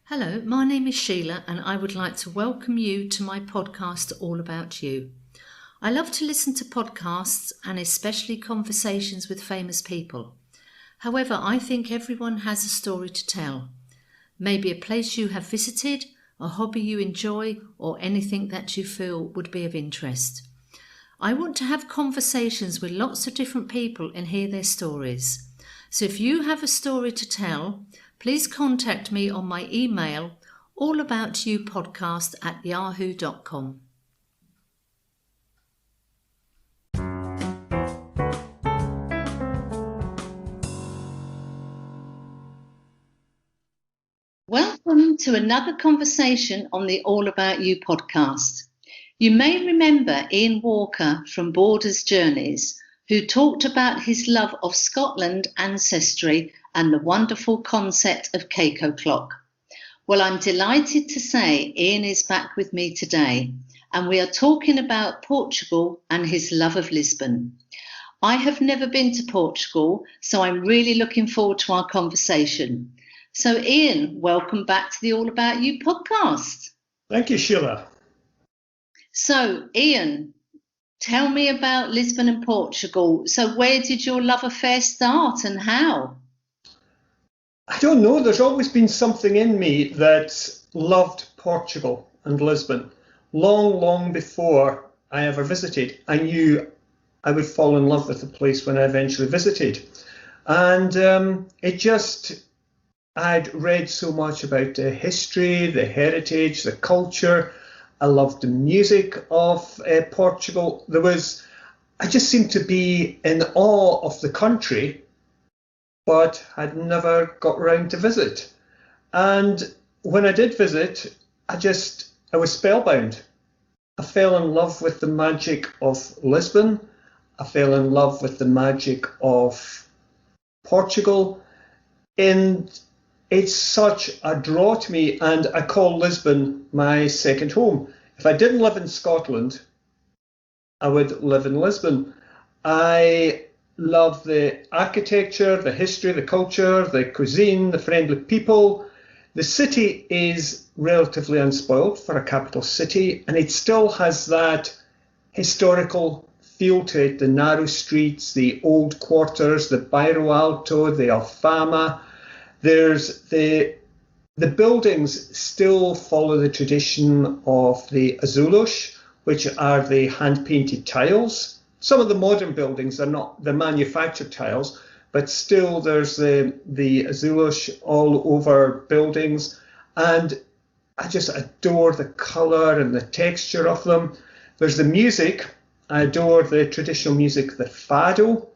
Hello, my name is Sheila and I would like to welcome you to my podcast All About You. I love to listen to podcasts and especially conversations with famous people. However, I think everyone has a story to tell. Maybe a place you have visited, a hobby you enjoy, or anything that you feel would be of interest. I want to have conversations with lots of different people and hear their stories. So if you have a story to tell, please contact me on my email allaboutyoupodcast@yahoo.com. Welcome to another conversation on the All About You podcast. You may remember Ian Walker from Borders Journeys, who talked about his love of Scotland ancestry and the wonderful concept of cake o'clock. Well, I'm delighted to say Ian is back with me today, and we are talking about Portugal and his love of Lisbon. I have never been to Portugal, so I'm really looking forward to our conversation. So Ian, welcome back to the All About You podcast. Thank you, Sheila. So Ian, tell me about Lisbon and Portugal. So where did your love affair start and how? I don't know, there's always been something in me that loved Portugal and Lisbon. Long before I ever visited, I knew I would fall in love with the place when I eventually visited. And I'd read so much about the history, the heritage, the culture. I loved the music of Portugal. I just seemed to be in awe of the country, but I'd never got around to visit. And when I did visit, I was spellbound. I fell in love with the magic of Lisbon. I fell in love with the magic of Portugal. And it's such a draw to me, and I call Lisbon my second home. If I didn't live in Scotland, I would live in Lisbon. I love the architecture, the history, the culture, the cuisine, the friendly people. The city is relatively unspoiled for a capital city, and it still has that historical feel to it, the narrow streets, the old quarters, the Bairro Alto, the Alfama. There's the buildings still follow the tradition of the azulejos, which are the hand-painted tiles. Some of the modern buildings are not the manufactured tiles, but still there's the azulejos all over buildings. And I just adore the colour and the texture of them. There's the music. I adore the traditional music, the fado.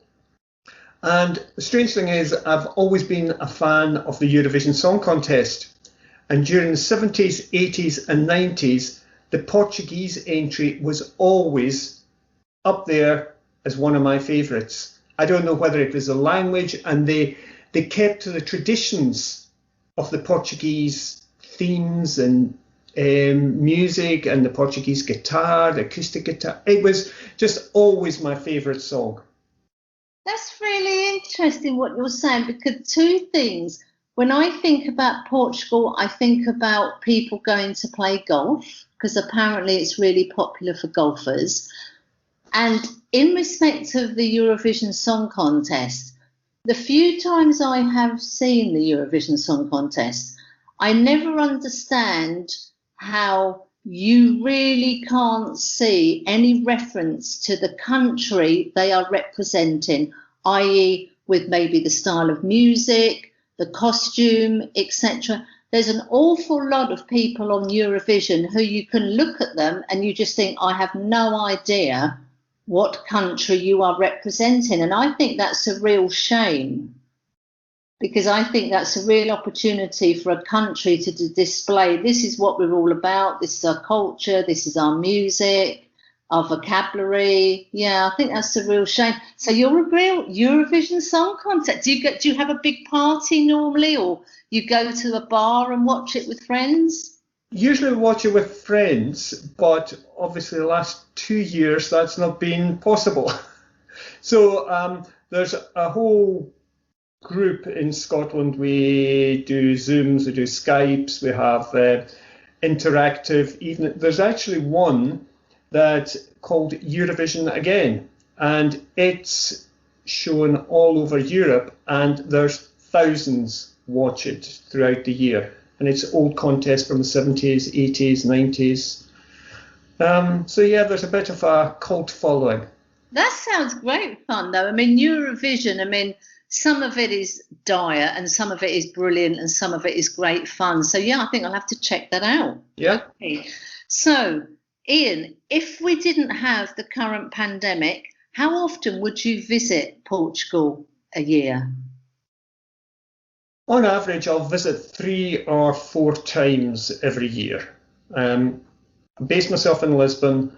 And the strange thing is, I've always been a fan of the Eurovision Song Contest. And during the 70s, 80s and 90s, the Portuguese entry was always up there as one of my favourites. I don't know whether it was the language, and they kept to the traditions of the Portuguese themes and music and the Portuguese guitar, the acoustic guitar. It was just always my favourite song. That's really interesting what you're saying, because two things. When I think about Portugal, I think about people going to play golf, because apparently it's really popular for golfers. And in respect of the Eurovision Song Contest, the few times I have seen the Eurovision Song Contest, I never understand how you really can't see any reference to the country they are representing, i.e. with maybe the style of music, the costume, etc. There's an awful lot of people on Eurovision who you can look at them and you just think, I have no idea what country you are representing. And I think that's a real shame, because I think that's a real opportunity for a country to display, this is what we're all about, this is our culture, this is our music, our vocabulary. Yeah, I think that's a real shame. So you're a real Eurovision Song Contest. Do you have a big party normally, or you go to a bar and watch it with friends? Usually we watch it with friends, but obviously the last 2 years that's not been possible. So there's a whole group in Scotland. We do Zooms, we do Skypes, we have interactive evening. There's actually one that's called Eurovision Again, and it's shown all over Europe, and there's thousands watch it throughout the year. And it's old contests from the 70s, 80s, 90s. So yeah, there's a bit of a cult following. That sounds great fun, though. I mean, Eurovision, I mean, some of it is dire and some of it is brilliant and some of it is great fun. So, yeah, I think I'll have to check that out. Yeah. Okay. So, Ian, if we didn't have the current pandemic, how often would you visit Portugal a year? On average, I'll visit 3 or 4 times every year. I base myself in Lisbon,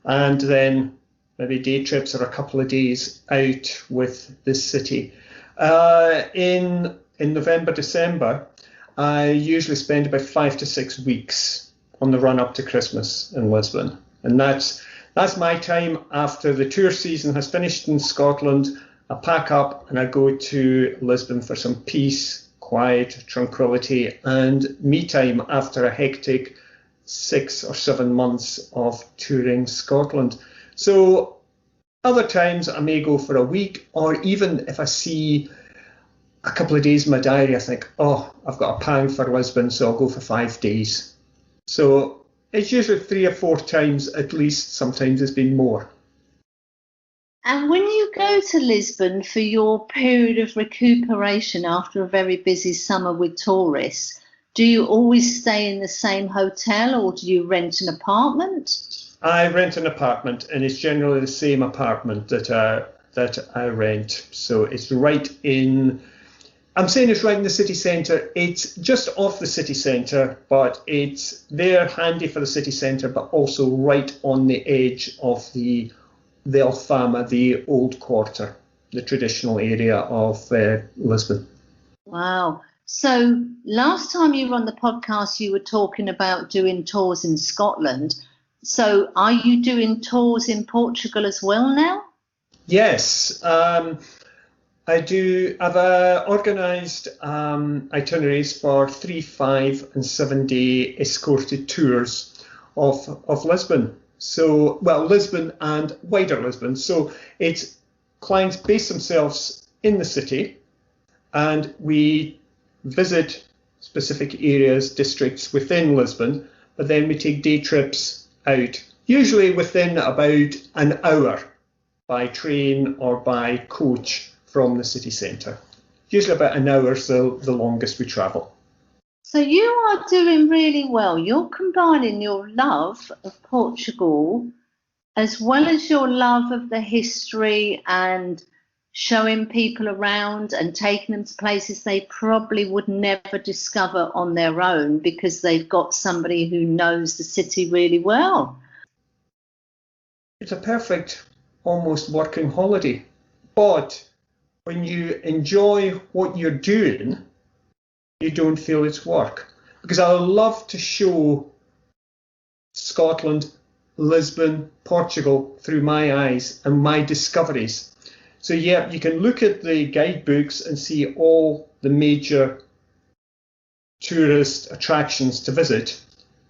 and then maybe day trips or a couple of days out with the city. In November, December, I usually spend about 5 to 6 weeks on the run up to Christmas in Lisbon. And that's my time after the tour season has finished in Scotland. I pack up and I go to Lisbon for some peace, quiet, tranquility, and me time after a hectic 6 or 7 months of touring Scotland. So other times I may go for a week, or even if I see a couple of days in my diary, I think, oh, I've got a pang for Lisbon, so I'll go for 5 days. So it's usually 3 or 4 times at least. Sometimes it's been more. And when you go to Lisbon for your period of recuperation after a very busy summer with tourists, do you always stay in the same hotel or do you rent an apartment? I rent an apartment, and it's generally the same apartment that I rent. So it's right in, I'm saying it's right in the city centre. It's just off the city centre, but it's there handy for the city centre, but also right on the edge of the Alfama, the old quarter, the traditional area of Lisbon. Wow. So last time you were on the podcast, you were talking about doing tours in Scotland. So are you doing tours in Portugal as well now? Yes, I do. I've organised itineraries for 3, 5 and 7 day escorted tours of Lisbon. So, well, Lisbon and wider Lisbon. So it's clients base themselves in the city, and we visit specific areas, districts within Lisbon, but then we take day trips out, usually within about an hour by train or by coach from the city centre. Usually about an hour is the longest we travel. So you are doing really well. You're combining your love of Portugal as well as your love of the history and showing people around and taking them to places they probably would never discover on their own because they've got somebody who knows the city really well. It's a perfect, almost working holiday. But when you enjoy what you're doing, you don't feel it's work. Because I love to show Scotland, Lisbon, Portugal through my eyes and my discoveries. So yeah, you can look at the guidebooks and see all the major tourist attractions to visit,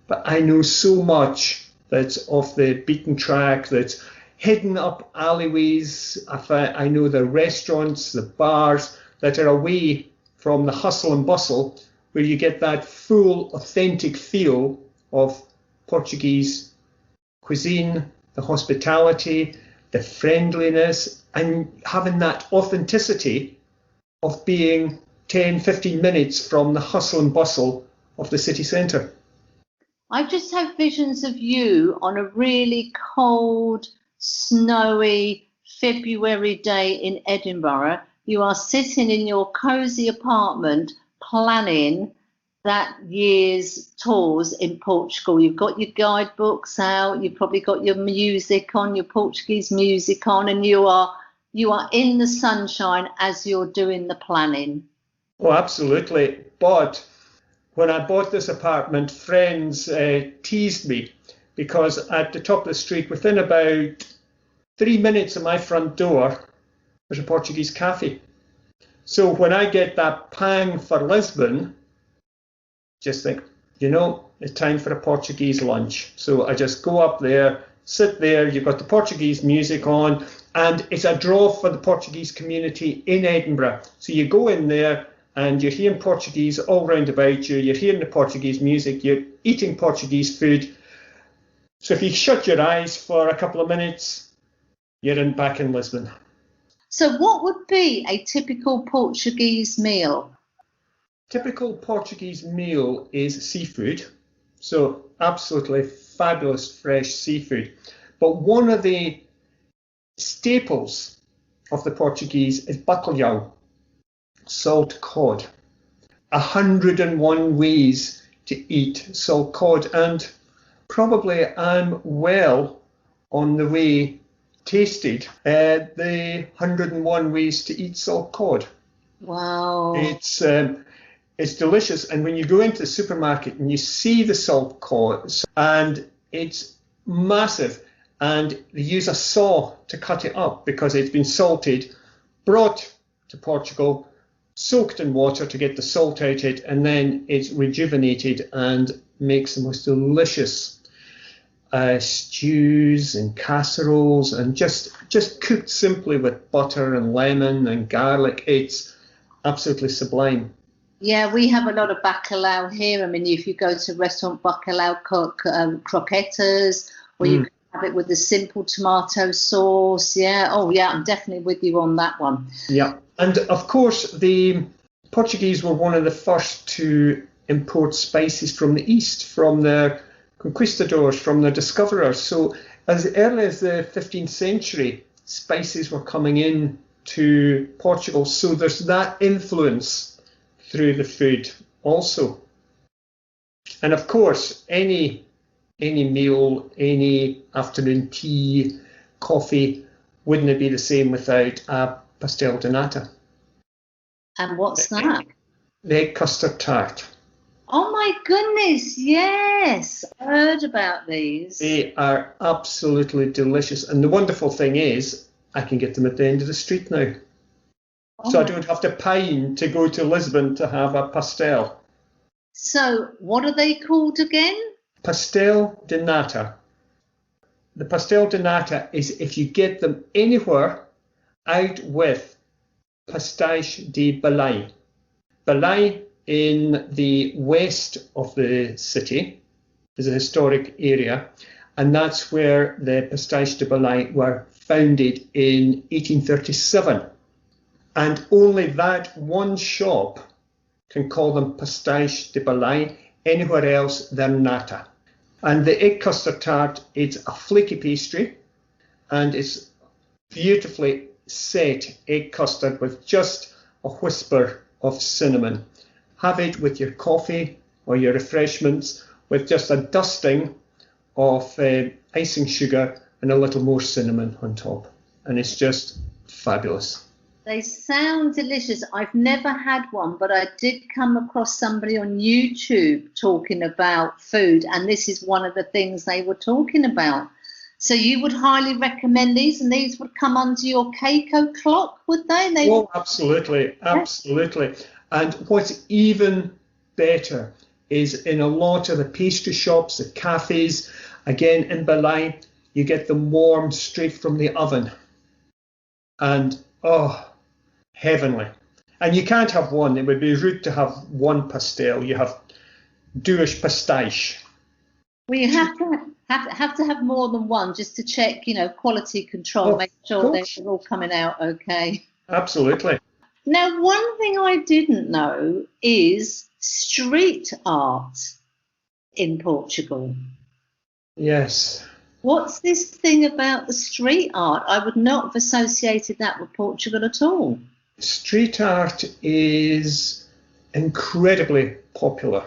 but I know so much that's off the beaten track, that's hidden up alleyways. I know the restaurants, the bars that are away from the hustle and bustle, where you get that full, authentic feel of Portuguese cuisine, the hospitality, the friendliness, and having that authenticity of being 10, 15 minutes from the hustle and bustle of the city centre. I just have visions of you on a really cold, snowy February day in Edinburgh. You are sitting in your cosy apartment planning that year's tours in Portugal. You've got your guidebooks out, you've probably got your music on, your Portuguese music on, and you are in the sunshine as you're doing the planning. Oh, absolutely. But when I bought this apartment, friends teased me because at the top of the street, within about 3 minutes of my front door, there's a Portuguese cafe. So when I get that pang for Lisbon, just think, it's time for a Portuguese lunch. So I just go up there, sit there, you've got the Portuguese music on, and it's a draw for the Portuguese community in Edinburgh. So you go in there and you're hearing Portuguese all round about you, you're hearing the Portuguese music, you're eating Portuguese food. So if you shut your eyes for a couple of minutes, you're back in Lisbon. So what would be a typical Portuguese meal? Typical Portuguese meal is seafood. So absolutely fabulous fresh seafood. But one of the staples of the Portuguese is bacalhau, salt cod. 101 ways to eat salt cod, and probably I'm well on the way tasted the 101 ways to eat salt cod. Wow. It's delicious, and when you go into the supermarket and you see the salt cod, and it's massive, and they use a saw to cut it up because it's been salted, brought to Portugal, soaked in water to get the salt out of it, and then it's rejuvenated and makes the most delicious stews and casseroles, and just cooked simply with butter and lemon and garlic. It's absolutely sublime. Yeah, we have a lot of bacalhau here. I mean, if you go to restaurant bacalhau croquetas, or you can have it with the simple tomato sauce. Yeah. Oh, yeah, I'm definitely with you on that one. Yeah. And of course, the Portuguese were one of the first to import spices from the East, from their conquistadors, from their discoverers. So as early as the 15th century, spices were coming in to Portugal. So there's that influence through the food also. And of course, any meal, any afternoon tea, coffee, wouldn't it be the same without a Pastel de Nata? And what's that? The egg custard tart. Oh my goodness, yes. I heard about these. They are absolutely delicious. And the wonderful thing is, I can get them at the end of the street now. So I don't have to pine to go to Lisbon to have a pastel. So what are they called again? Pastel de Nata. The Pastel de Nata is if you get them anywhere out with Pastéis de Belém. Belém in the west of the city is a historic area, and that's where the Pastéis de Belém were founded in 1837. And only that one shop can call them Pastéis de Belém. Anywhere else, they're nata. And the egg custard tart, it's a flaky pastry, and it's beautifully set egg custard with just a whisper of cinnamon. Have it with your coffee or your refreshments with just a dusting of icing sugar and a little more cinnamon on top. And it's just fabulous. They sound delicious. I've never had one, but I did come across somebody on YouTube talking about food, and this is one of the things they were talking about. So you would highly recommend these, and these would come under your cake o'clock, would they? Oh, absolutely, absolutely. And what's even better is in a lot of the pastry shops, the cafes, again in Belém, you get them warm straight from the oven. And, oh, heavenly. And you can't have one. It would be rude to have one pastel. You have duas pastéis. Well, you have to have more than one just to check, quality control, make sure they're all coming out okay. Absolutely. Now, one thing I didn't know is street art in Portugal. Yes. What's this thing about the street art? I would not have associated that with Portugal at all. Street art is incredibly popular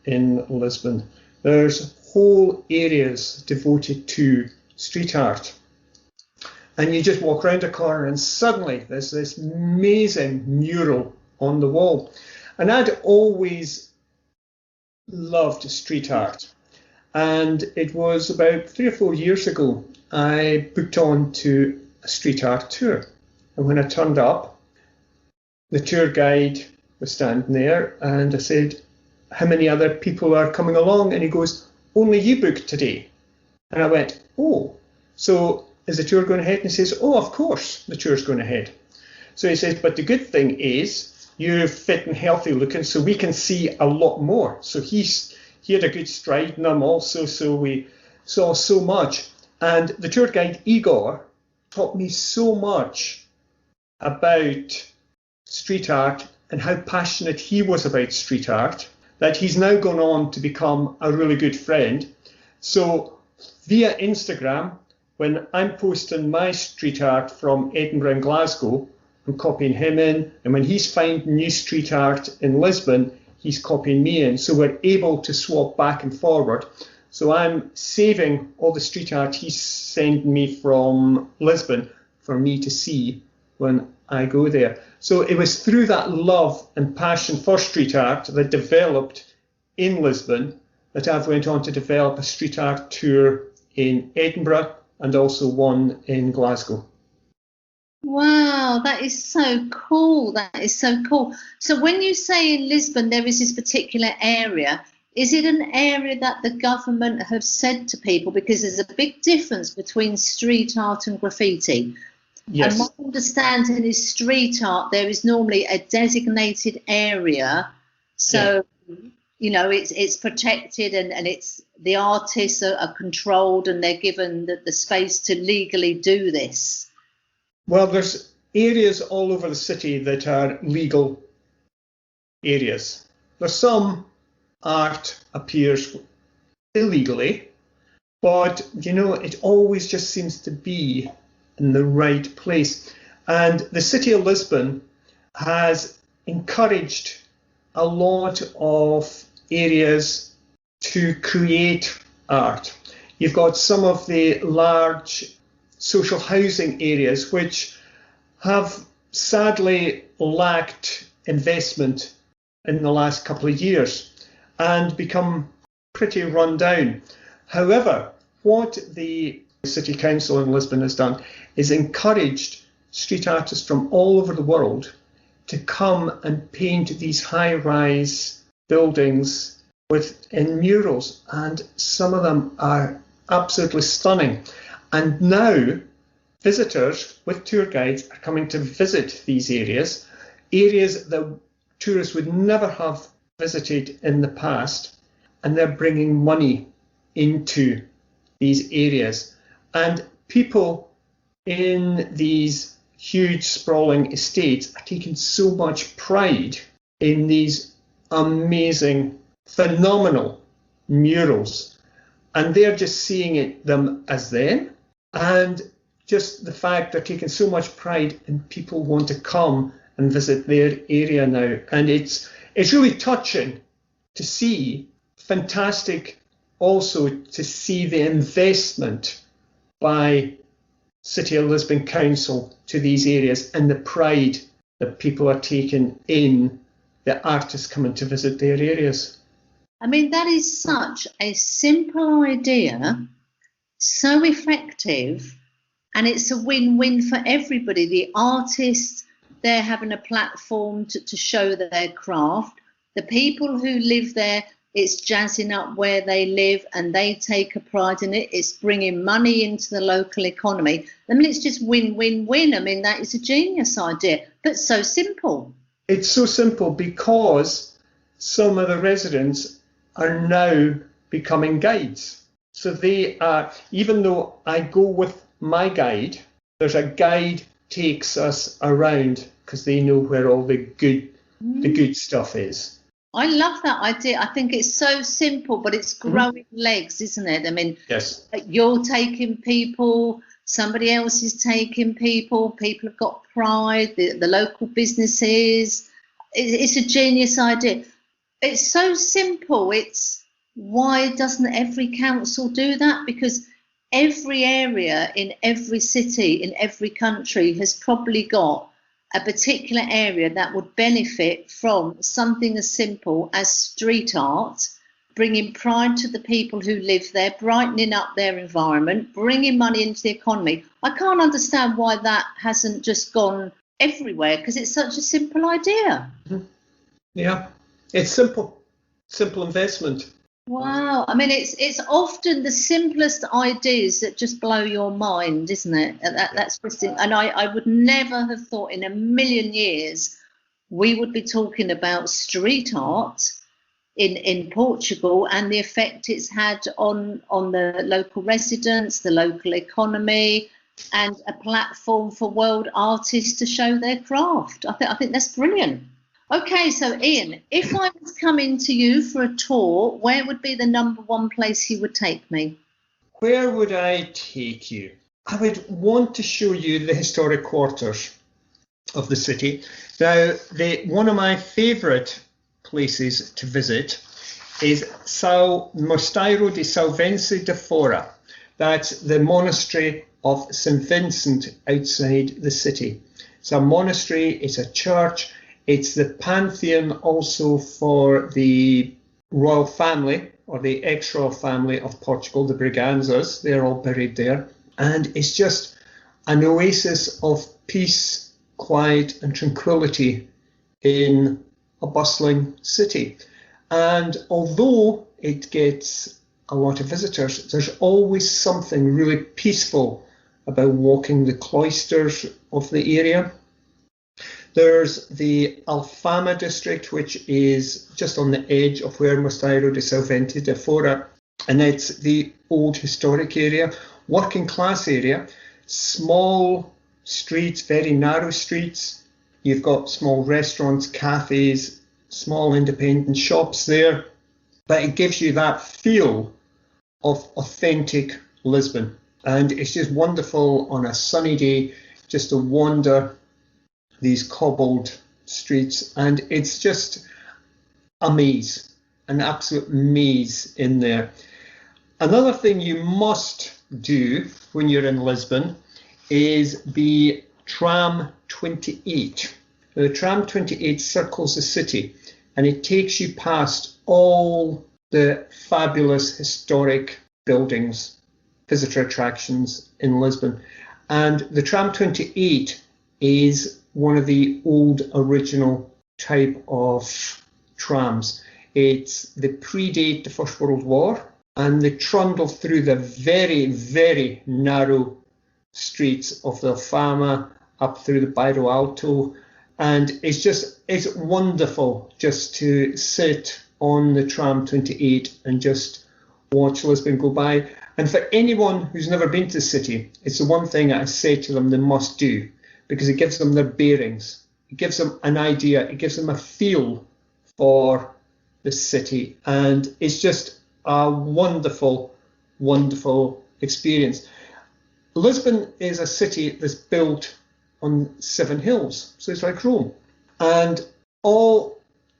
in Lisbon. There's whole areas devoted to street art. And you just walk around a corner and suddenly there's this amazing mural on the wall. And I'd always loved street art. And it was about 3 or 4 years ago, I booked on to a street art tour. And when I turned up, the tour guide was standing there, and I said, how many other people are coming along? And he goes, only you booked today. And I went, oh, so is the tour going ahead? And he says, oh, of course the tour's going ahead. So he says, but the good thing is you're fit and healthy looking, so we can see a lot more. So he had a good stride in him also, so we saw so much. And the tour guide, Igor, taught me so much about street art and how passionate he was about street art that he's now gone on to become a really good friend. So via Instagram, when I'm posting my street art from Edinburgh and Glasgow, I'm copying him in, and when he's finding new street art in Lisbon, he's copying me in. So we're able to swap back and forward. So I'm saving all the street art he's sending me from Lisbon for me to see when I go there. So it was through that love and passion for street art that developed in Lisbon that I've went on to develop a street art tour in Edinburgh and also one in Glasgow. Wow, that is so cool. That is so cool. So when you say in Lisbon there is this particular area, is it an area that the government have said to people? Because there's a big difference between street art and graffiti. Yes. And my understanding is street art, there is normally a designated area. So, you know, it's protected and it's the artists are controlled and they're given the space to legally do this. Well, there's areas all over the city that are legal areas. There's some art appears illegally, but, you know, it always just seems to be in the right place. And the city of Lisbon has encouraged a lot of areas to create art. You've got some of the large social housing areas which have sadly lacked investment in the last couple of years and become pretty run down. However, what the City Council in Lisbon has done is encouraged street artists from all over the world to come and paint these high-rise buildings in murals, and some of them are absolutely stunning. And now visitors with tour guides are coming to visit these areas that tourists would never have visited in the past, and they're bringing money into these areas. And people in these huge sprawling estates are taking so much pride in these amazing, phenomenal murals, and they're just seeing them as them. And just the fact they're taking so much pride and people want to come and visit their area now. And it's really touching to see, fantastic also to see the investment by City of Lisbon Council to these areas and the pride that people are taking in the artists coming to visit their areas. I mean, that is such a simple idea, so effective, and it's a win-win for everybody. The artists, they're having a platform to show their craft. The people who live there, it's jazzing up where they live and they take a pride in it. It's bringing money into the local economy. I mean, it's just win-win-win. I mean, that is a genius idea, but so simple. It's so simple because some of the residents are now becoming guides. So they are, even though I go with my guide, there's a guide takes us around because they know where all the good stuff is. I love that idea. I think it's so simple, but it's growing legs, isn't it? I mean, yes. You're taking people, somebody else is taking people, people have got pride, the local businesses. It's a genius idea. It's so simple. It's why doesn't every council do that? Because every area in every city, in every country has probably got a particular area that would benefit from something as simple as street art, bringing pride to the people who live there, brightening up their environment, bringing money into the economy. I can't understand why that hasn't just gone everywhere because it's such a simple idea. Yeah, it's simple investment. Wow. I mean, it's often the simplest ideas that just blow your mind, isn't it? That's just it. And I would never have thought in a million years we would be talking about street art in Portugal and the effect it's had on the local residents, the local economy, and a platform for world artists to show their craft. I think that's brilliant. Okay, so Ian, if I was coming to you for a tour, where would be the number one place you would take me? Where would I take you? I would want to show you the historic quarters of the city. Now, one of my favourite places to visit is Mosteiro de São Vicente de Fora. That's the monastery of St. Vincent outside the city. It's a monastery, it's a church, it's the pantheon also for the royal family or the ex-royal family of Portugal, the Braganzas. They're all buried there. And it's just an oasis of peace, quiet and tranquility in a bustling city. And although it gets a lot of visitors, there's always something really peaceful about walking the cloisters of the area. There's the Alfama district, which is just on the edge of where Mosteiro de São Vicente de Fora, and it's the old historic area, working class area, small streets, very narrow streets. You've got small restaurants, cafes, small independent shops there, but it gives you that feel of authentic Lisbon. And it's just wonderful on a sunny day just to wander these cobbled streets, and it's just a maze, an absolute maze in there. Another thing you must do when you're in Lisbon is the Tram 28. The Tram 28 circles the city and it takes you past all the fabulous historic buildings, visitor attractions in Lisbon. And the Tram 28 is one of the old original type of trams. They predate the First World War and they trundle through the very, very narrow streets of the Alfama up through the Bairro Alto. And it's wonderful just to sit on the Tram 28 and just watch Lisbon go by. And for anyone who's never been to the city, it's the one thing I say to them they must do, because it gives them their bearings. It gives them an idea. It gives them a feel for the city. And it's just a wonderful, wonderful experience. Lisbon is a city that's built on 7 hills. So it's like Rome. And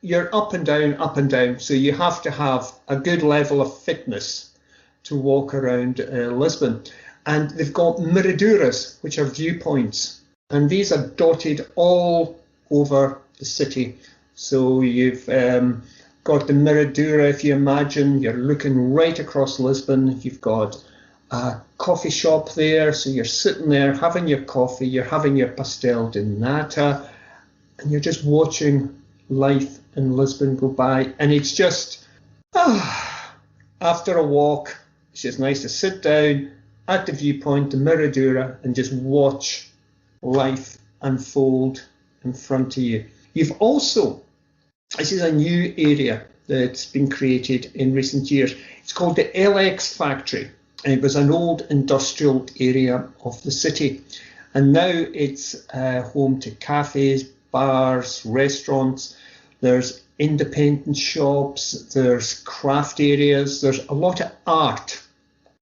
you're up and down. So you have to have a good level of fitness to walk around Lisbon. And they've got miraduras, which are viewpoints. And these are dotted all over the city. So you've got the Miradura, if you imagine, you're looking right across Lisbon. You've got a coffee shop there. So you're sitting there having your coffee, you're having your Pastel de Nata, and you're just watching life in Lisbon go by. And it's just, after a walk, it's just nice to sit down at the viewpoint, the Miradura, and just watch life unfold in front of you. You've also, this is a new area that's been created in recent years. It's called the LX Factory, and it was an old industrial area of the city. And now it's home to cafes, bars, restaurants. There's independent shops, there's craft areas, there's a lot of art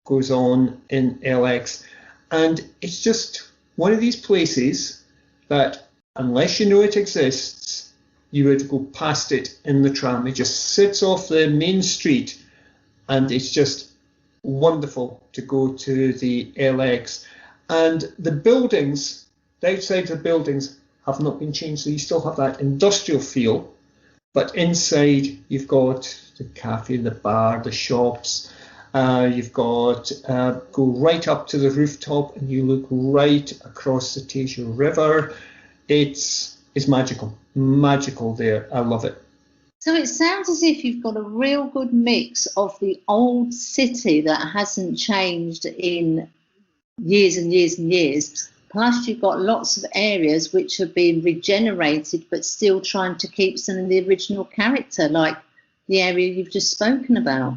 goes on in LX. And it's just one of these places that, unless you know it exists, you would go past it in the tram. It just sits off the main street, and it's just wonderful to go to the LX. And the buildings, the outside of the buildings, have not been changed, so you still have that industrial feel, but inside you've got the cafe, the bar, the shops. You've got go right up to the rooftop and you look right across the Tejo River. It's magical there. I love it. So it sounds as if you've got a real good mix of the old city that hasn't changed in years and years and years, plus you've got lots of areas which are being regenerated but still trying to keep some of the original character, like the area you've just spoken about.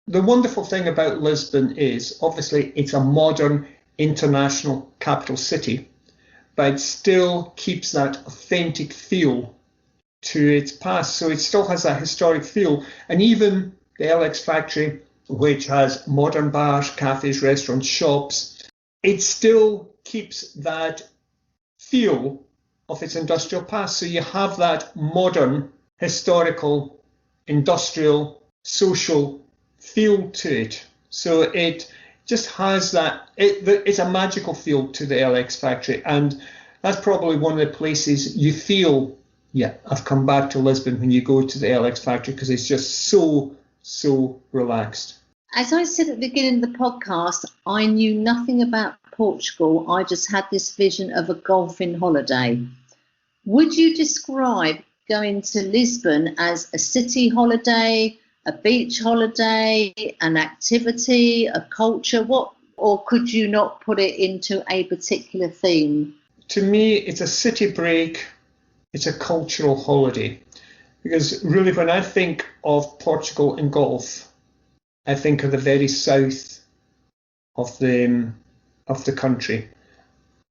The wonderful thing about Lisbon is, obviously, it's a modern international capital city, but it still keeps that authentic feel to its past. So it still has that historic feel. And even the LX factory, which has modern bars, cafes, restaurants, shops, it still keeps that feel of its industrial past. So you have that modern, historical, industrial, social feel to it. So it just has that, it's a magical feel to the LX factory. And that's probably one of the places you feel, yeah, I've come back to Lisbon when you go to the LX factory, because it's just so relaxed. As I said at the beginning of the podcast, I knew nothing about Portugal. I just had this vision of a golfing holiday. Would you describe going to Lisbon as a city holiday, a beach holiday, an activity, a culture? Or could you not put it into a particular theme? To me, it's a city break. It's a cultural holiday. Because really, when I think of Portugal and golf, I think of the very south of the country,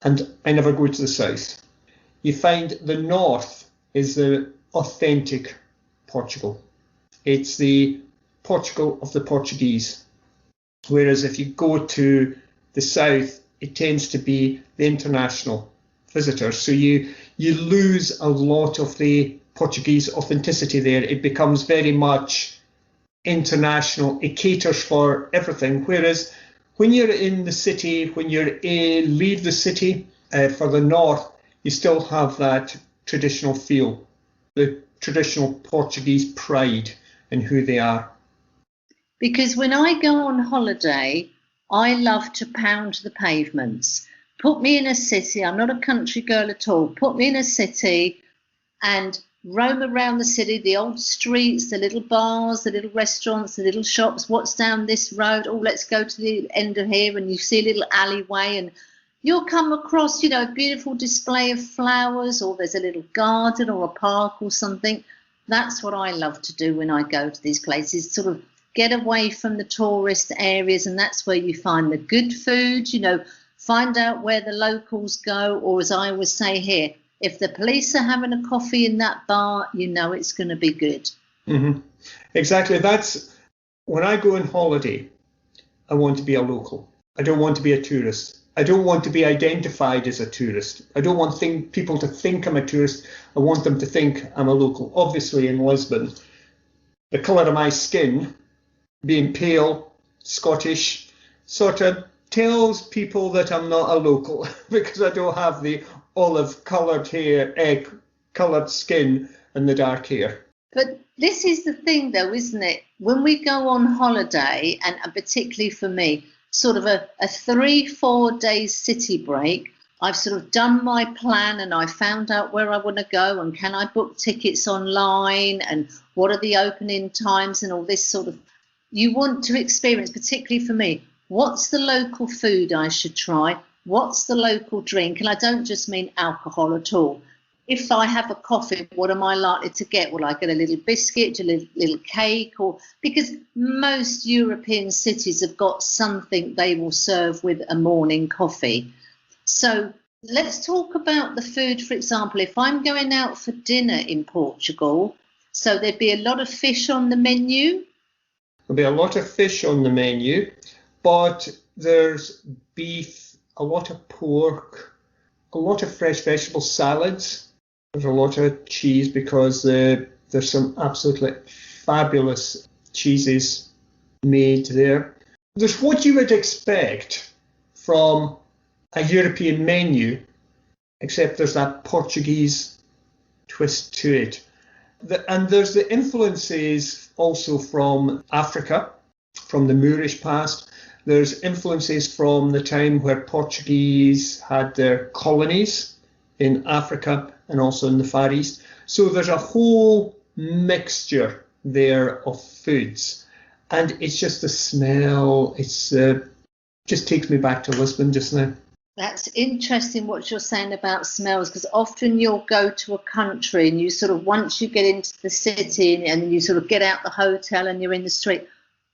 and I never go to the south. You find the north is the authentic Portugal. It's the Portugal of the Portuguese. Whereas if you go to the south, it tends to be the international visitors. So you lose a lot of the Portuguese authenticity there. It becomes very much international. It caters for everything. Whereas when you're in the city, when you leave the city for the north, you still have that traditional feel, the traditional Portuguese pride in who they are. Because when I go on holiday, I love to pound the pavements. Put me in a city, I'm not a country girl at all, put me in a city and roam around the city, the old streets, the little bars, the little restaurants, the little shops. What's down this road? Oh, let's go to the end of here. And you see a little alleyway and you'll come across, a beautiful display of flowers, or there's a little garden or a park or something. That's what I love to do when I go to these places, sort of get away from the tourist areas. And that's where you find the good food, find out where the locals go, or as I always say here, if the police are having a coffee in that bar, it's going to be good. Mm-hmm. Exactly. That's when I go on holiday, I want to be a local. I don't want to be a tourist. I don't want to be identified as a tourist. I don't want people to think I'm a tourist. I want them to think I'm a local. Obviously, in Lisbon, the colour of my skin, being pale, Scottish, sort of tells people that I'm not a local because I don't have the olive coloured hair, coloured skin and the dark hair. But this is the thing though, isn't it? When we go on holiday, and particularly for me, sort of a 3-4 days city break, I've sort of done my plan and I found out where I want to go and can I book tickets online and what are the opening times and all this sort of. You want to experience, particularly for me, what's the local food I should try? What's the local drink? And I don't just mean alcohol at all. If I have a coffee, what am I likely to get? Will I get a little biscuit, a little cake? Or because most European cities have got something they will serve with a morning coffee. So let's talk about the food, for example. If I'm going out for dinner in Portugal, so there'd be a lot of fish on the menu. There'll be a lot of fish on the menu, but there's beef, a lot of pork, a lot of fresh vegetable salads. There's a lot of cheese because there's some absolutely fabulous cheeses made there. There's what you would expect from a European menu, except there's that Portuguese twist to it. And there's the influences also from Africa, from the Moorish past. There's influences from the time where Portuguese had their colonies in Africa and also in the Far East. So there's a whole mixture there of foods. And it's just the smell, it's just takes me back to Lisbon just now. That's interesting what you're saying about smells, because often you'll go to a country and you sort of, once you get into the city and you sort of get out the hotel and you're in the street,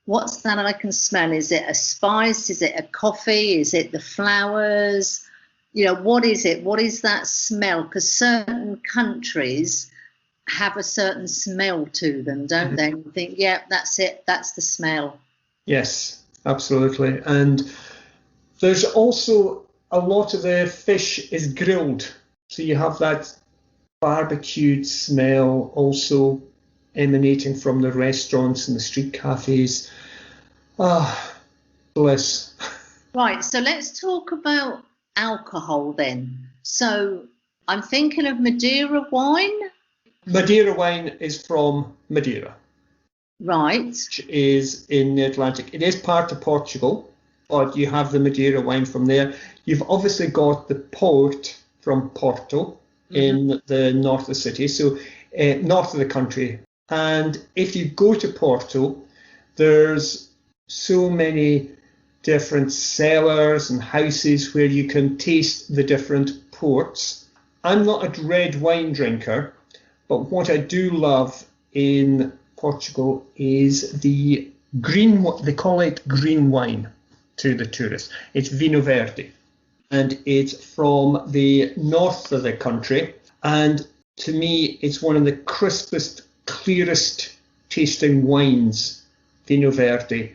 what's that I can smell? Is it a spice? Is it a coffee? Is it the flowers? You know, what is it? What is that smell? Because certain countries have a certain smell to them, don't they? And you think, yeah, that's it. That's the smell. Yes, absolutely. And there's also a lot of the fish is grilled. So you have that barbecued smell also emanating from the restaurants and the street cafes. Ah, bliss. Right, so let's talk about alcohol then. So I'm thinking of Madeira wine. Madeira wine is from Madeira. Right. Which is in the Atlantic. It is part of Portugal, but you have the Madeira wine from there. You've obviously got the port from Porto in the north of the city, so north of the country. And if you go to Porto, there's so many different cellars and houses where you can taste the different ports. I'm not a red wine drinker, but what I do love in Portugal is the green, they call it green wine to the tourists. It's Vinho Verde, and it's from the north of the country. And to me, it's one of the crispest, clearest tasting wines, Vinho Verde.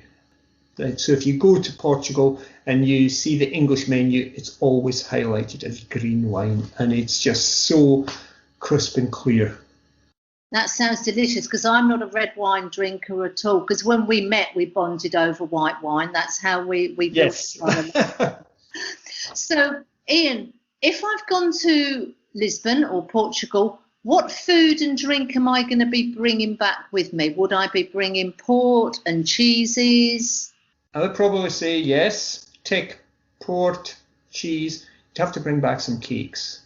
So if you go to Portugal and you see the English menu, it's always highlighted as green wine, and it's just so crisp and clear. That sounds delicious, because I'm not a red wine drinker at all. Because when we met, we bonded over white wine. That's how we yes. built. So, Ian, if I've gone to Lisbon or Portugal, what food and drink am I going to be bringing back with me? Would I be bringing port and cheeses? I would probably say yes. Take port, cheese. You'd have to bring back some cakes.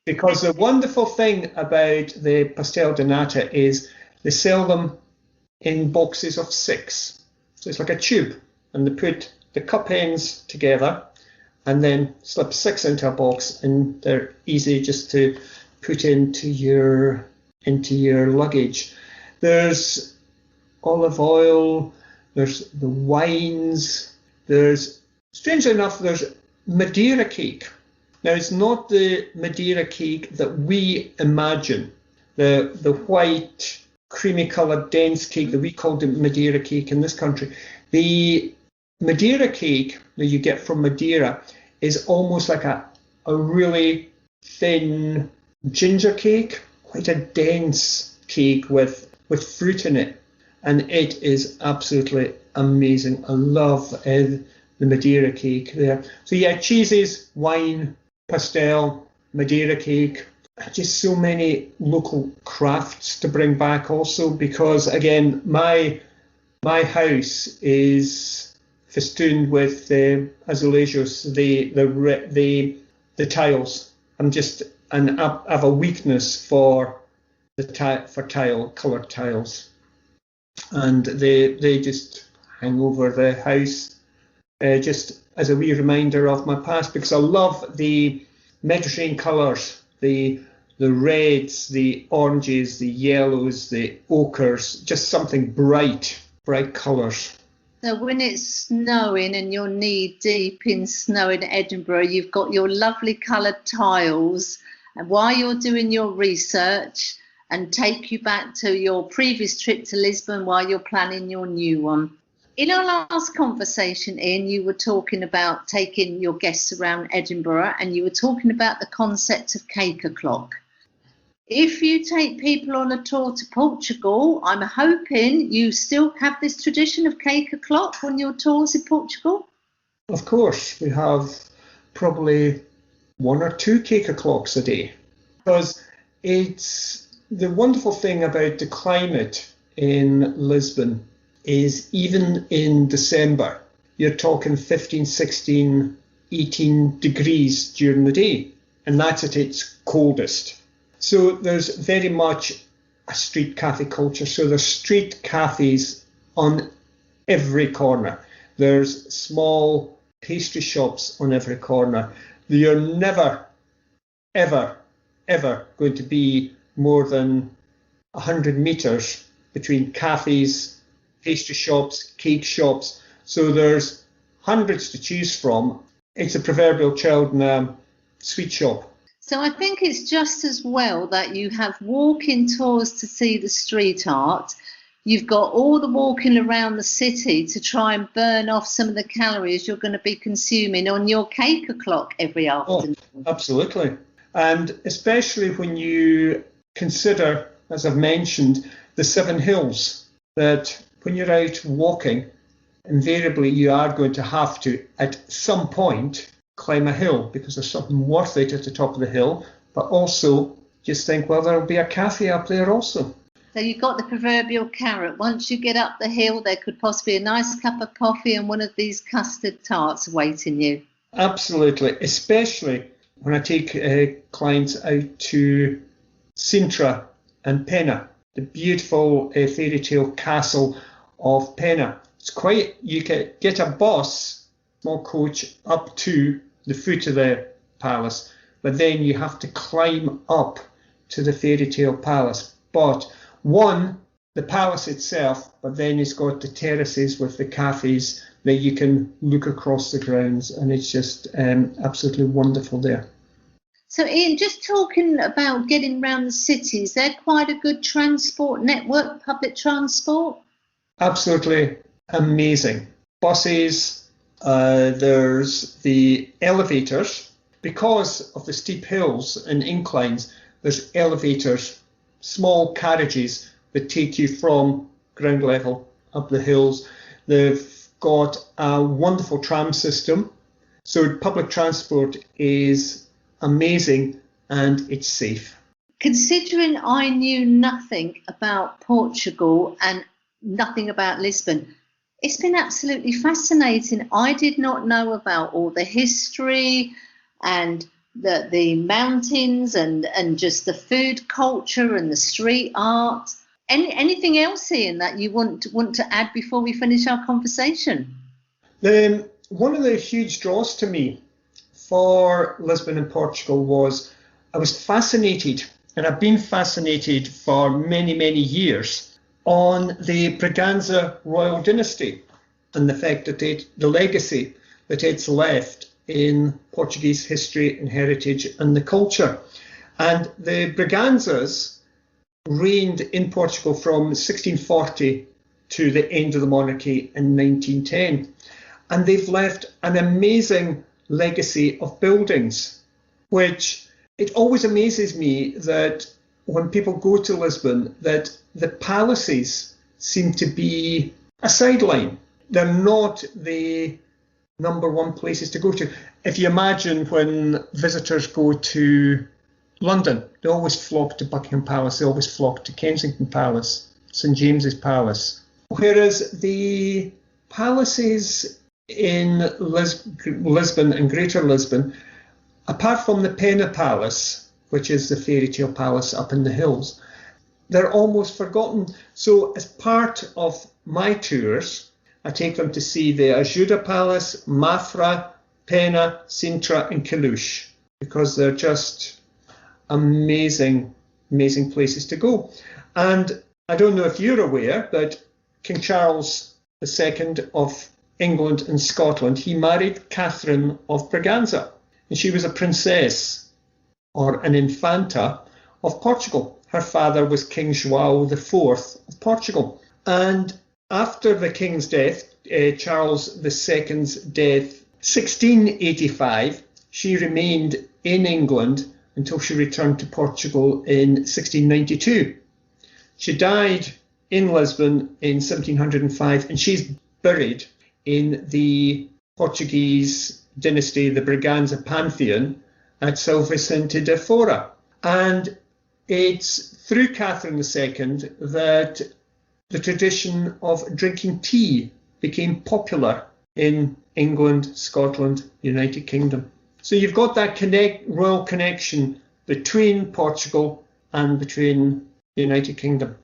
Because the wonderful thing about the Pastel de Nata is they sell them in boxes of 6. So it's like a tube, and they put the cup ends together and then slip 6 into a box, and they're easy just to put into your luggage. There's olive oil, there's the wines, there's, strangely enough, there's Madeira cake. Now, it's not the Madeira cake that we imagine, the white, creamy-coloured, dense cake that we call the Madeira cake in this country. The Madeira cake that you get from Madeira is almost like a really thin ginger cake, quite a dense cake with fruit in it. And it is absolutely amazing. I love the Madeira cake there. So yeah, cheeses, wine, pastel, Madeira cake, just so many local crafts to bring back also, because again, my house is festooned with azulejos, the tiles. I have a weakness for coloured tiles, and they just hang over the house. Just as a wee reminder of my past, because I love the Mediterranean colours, the reds, the oranges, the yellows, the ochres, just something bright colours. So when it's snowing and you're knee deep in snow in Edinburgh, you've got your lovely coloured tiles, and while you're doing your research, and take you back to your previous trip to Lisbon while you're planning your new one. In our last conversation, Ian, you were talking about taking your guests around Edinburgh, and you were talking about the concept of cake o'clock. If you take people on a tour to Portugal, I'm hoping you still have this tradition of cake o'clock on your tours in Portugal? Of course, we have probably 1 or 2 cake o'clocks a day, because it's the wonderful thing about the climate in Lisbon is even in December, you're talking 15, 16, 18 degrees during the day. and that's at its coldest. So there's very much a street cafe culture. So there's street cafes on every corner. There's small pastry shops on every corner. You're never, ever, ever going to be more than 100 metres between cafes, pastry shops, cake shops. So there's hundreds to choose from. It's a proverbial child in a sweet shop. So I think it's just as well that you have walking tours to see the street art. You've got all the walking around the city to try and burn off some of the calories you're going to be consuming on your cake o'clock every afternoon. Oh, absolutely. And especially when you consider, as I've mentioned, the 7 hills, that when you're out walking, invariably you are going to have to, at some point, climb a hill because there's something worth it at the top of the hill, but also just think, well, there'll be a cafe up there also. So you've got the proverbial carrot. Once you get up the hill, there could possibly be a nice cup of coffee and one of these custard tarts awaiting you. Absolutely, especially when I take clients out to Sintra and Penna, the beautiful fairy tale castle of Penna. It's quite, you can get a bus, small coach, up to the foot of the palace, but then you have to climb up to the fairy tale palace. But one, the palace itself, but then it's got the terraces with the cafes that you can look across the grounds, and it's just absolutely wonderful there. So Ian, just talking about getting around the city, is there quite a good transport network, public transport? Absolutely amazing. Buses, there's the elevators. Because of the steep hills and inclines, there's elevators, small carriages that take you from ground level up the hills. They've got a wonderful tram system. So public transport is amazing and it's safe. Considering I knew nothing about Portugal and nothing about Lisbon, it's been absolutely fascinating. I did not know about all the history and the mountains and just the food culture and the street art. Anything else, Ian, that you want to add before we finish our conversation? One of the huge draws to me for Lisbon and Portugal was I was fascinated, and I've been fascinated for many, many years, on the Braganza royal dynasty and the fact that the legacy that it's left in Portuguese history and heritage and the culture. And the Braganzas reigned in Portugal from 1640 to the end of the monarchy in 1910. And they've left an amazing legacy of buildings, which it always amazes me that when people go to Lisbon, that the palaces seem to be a sideline. They're not the number one places to go to. If you imagine when visitors go to London, they always flock to Buckingham Palace, they always flock to Kensington Palace, St James's Palace. Whereas the palaces in Lisbon and Greater Lisbon, apart from the Penna Palace, which is the fairy tale palace up in the hills, they're almost forgotten. So as part of my tours, I take them to see the Ajuda Palace, Mafra, Penna, Sintra and Queluz, because they're just amazing, amazing places to go. And I don't know if you're aware, but King Charles II of England and Scotland, he married Catherine of Braganza, and she was a princess or an infanta of Portugal. Her father was King João IV of Portugal. And after the king's death, Charles II's death, 1685, she remained in England until she returned to Portugal in 1692. She died in Lisbon in 1705, and she's buried in the Portuguese dynasty, the Braganza Pantheon, at São Vicente de Fora. And it's through Catherine II that the tradition of drinking tea became popular in England, Scotland, United Kingdom. So you've got that royal connection between Portugal and between the United Kingdom.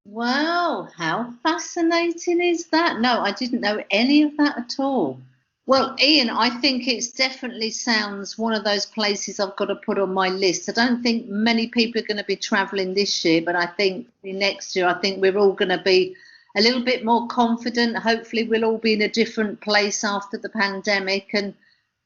Wow, how fascinating is that? No, I didn't know any of that at all. Well, Ian, I think it definitely sounds one of those places I've got to put on my list. I don't think many people are going to be travelling this year, but I think next year, I think we're all going to be a little bit more confident. Hopefully, we'll all be in a different place after the pandemic. And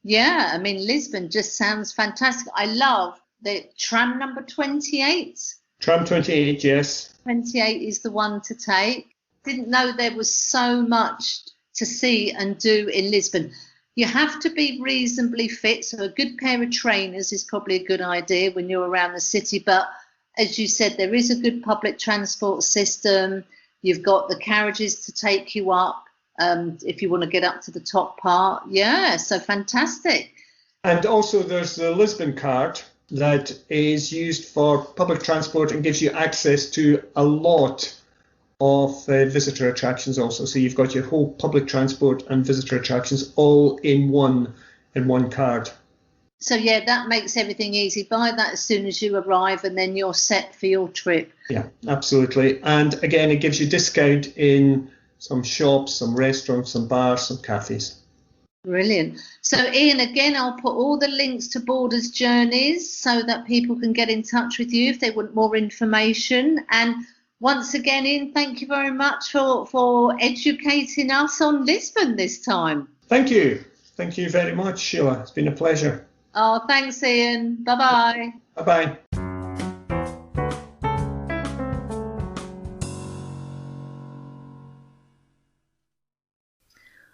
yeah, I mean, Lisbon just sounds fantastic. I love the tram number 28. Tram 28, yes. 28 is the one to take. Didn't know there was so much to see and do in Lisbon. You have to be reasonably fit, so a good pair of trainers is probably a good idea when you're around the city. But as you said, there is a good public transport system. You've got the carriages to take you up if you want to get up to the top part. Yeah, so fantastic. And also there's the Lisbon card that is used for public transport and gives you access to a lot of visitor attractions also. So you've got your whole public transport and visitor attractions all in one card. So yeah, that makes everything easy. Buy that as soon as you arrive and then you're set for your trip. Yeah, absolutely. And again, it gives you discount in some shops, some restaurants, some bars, some cafes. Brilliant. So Ian, again, I'll put all the links to Borders Journeys so that people can get in touch with you if they want more information. And once again, Ian, thank you very much for educating us on Lisbon this time. Thank you. Thank you very much, Sheila. It's been a pleasure. Oh, thanks, Ian. Bye-bye. Bye-bye.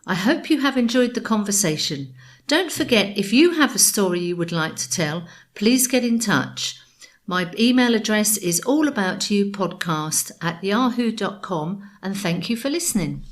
I hope you have enjoyed the conversation. Don't forget, if you have a story you would like to tell, please get in touch. My email address is allaboutyoupodcast@yahoo.com, and thank you for listening.